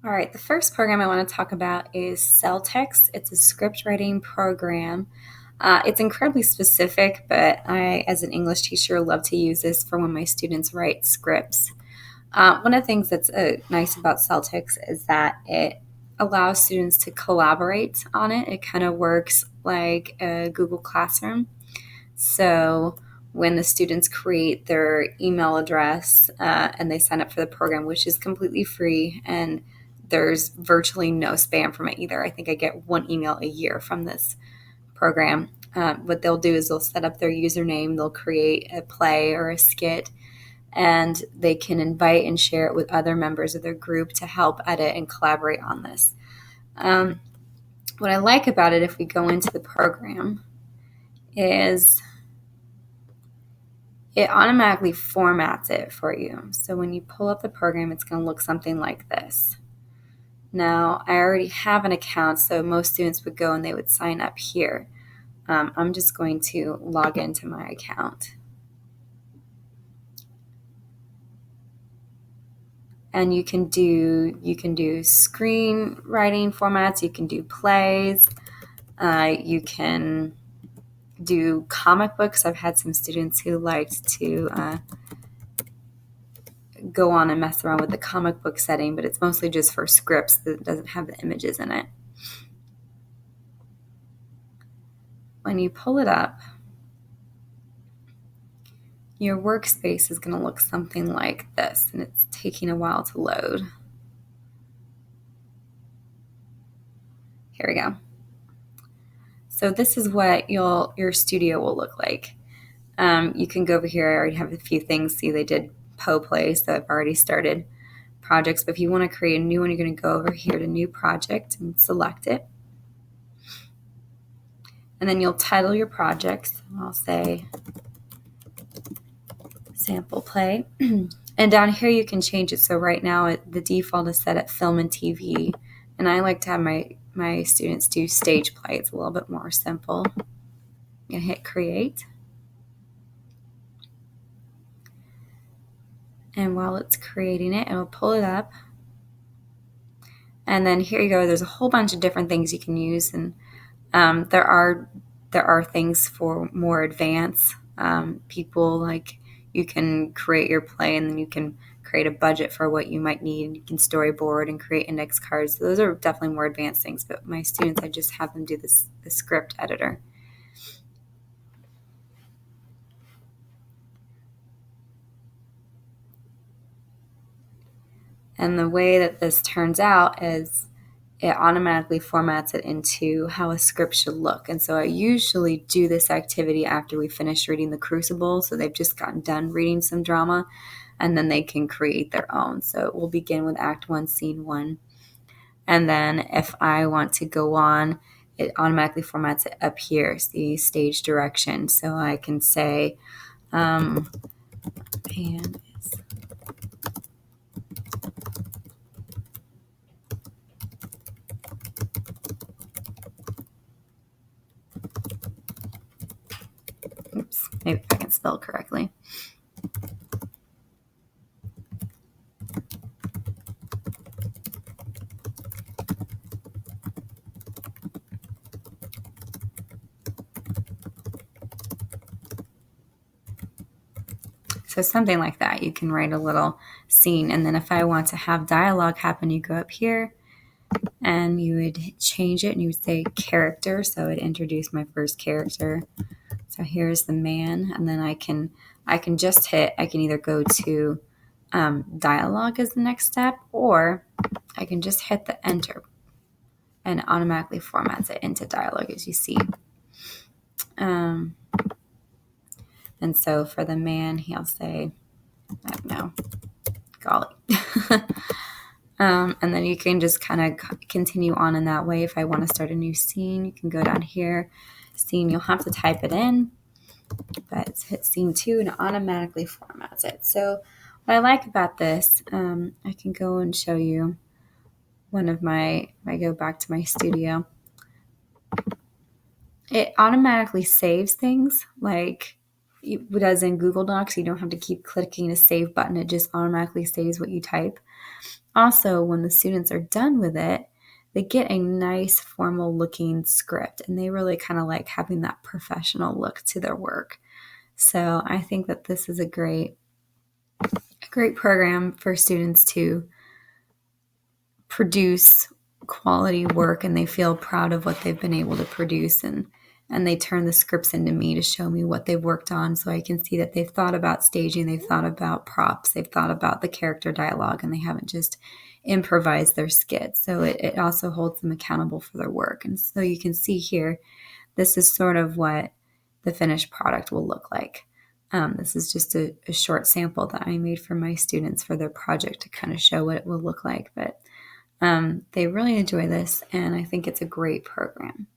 All right, the first program I want to talk about is Celtx. It's a script writing program. It's incredibly specific, but I, as an English teacher, love to use this for when my students write scripts. One of the things that's nice about Celtx is that it allows students to collaborate on it. It kind of works like a Google Classroom. So when the students create their email address and they sign up for the program, which is completely free, and there's virtually no spam from it either. I think I get one email a year from this program. What they'll do is they'll set up their username, they'll create a play or a skit, and they can invite and share it with other members of their group to help edit and collaborate on this. What I like about it, if we go into the program, is it automatically formats it for you. So when you pull up the program, it's going to look something like this. Now, I already have an account, so most students would go and they would sign up here. I'm just going to log into my account. And you can do screenwriting formats, you can do plays, you can do comic books. I've had some students who liked to go on and mess around with the comic book setting, but it's mostly just for scripts that doesn't have the images in it. When you pull it up, your workspace is going to look something like this, and it's taking a while to load. Here we go. So this is what your studio will look like. You can go over here. I already have a few things. See, they did play, so I've already started projects. But if you want to create a new one, you're going to go over here to New Project and select it. And then you'll title your project. I'll say Sample Play. And down here you can change it. So right now the default is set at Film and TV. And I like to have my students do stage play. It's a little bit more simple. I'm going to hit Create. And while it's creating it, it'll pull it up. And then here you go. There's a whole bunch of different things you can use. And there are things for more advanced people, like you can create your play and then you can create a budget for what you might need. You can storyboard and create index cards. So those are definitely more advanced things, but my students, I just have them do the script editor. And the way that this turns out is it automatically formats it into how a script should look. And so I usually do this activity after we finish reading The Crucible. So they've just gotten done reading some drama, and then they can create their own. So we'll begin with Act 1, Scene 1. And then if I want to go on, it automatically formats it up here, the stage direction. So I can say, Pan is oops, maybe if I can spell correctly. So something like that. You can write a little scene. And then if I want to have dialogue happen, you go up here and you would change it and you would say character. So it introduced my first character. So here's the man. And then I can just hit, I can either go to dialogue as the next step, or I can just hit the enter and it automatically formats it into dialogue, as you see. And so for the man, he'll say, I don't know, golly. And then you can just kind of continue on in that way. If I want to start a new scene, you can go down here. Scene, you'll have to type it in, but hit Scene 2 and it automatically formats it. So what I like about this, I can go and show you if I go back to my studio, it automatically saves things. Like as in Google Docs, you don't have to keep clicking a save button. It just automatically saves what you type. Also, when the students are done with it, they get a nice formal looking script, and they really kind of like having that professional look to their work. So I think that this is a great program for students to produce quality work, and they feel proud of what they've been able to produce, and they turn the scripts into me to show me what they've worked on, so I can see that they've thought about staging, they've thought about props, they've thought about the character dialogue, and they haven't just improvised their skit. So it also holds them accountable for their work. And so you can see here, this is sort of what the finished product will look like. This is just a short sample that I made for my students for their project to kind of show what it will look like. But they really enjoy this, and I think it's a great program.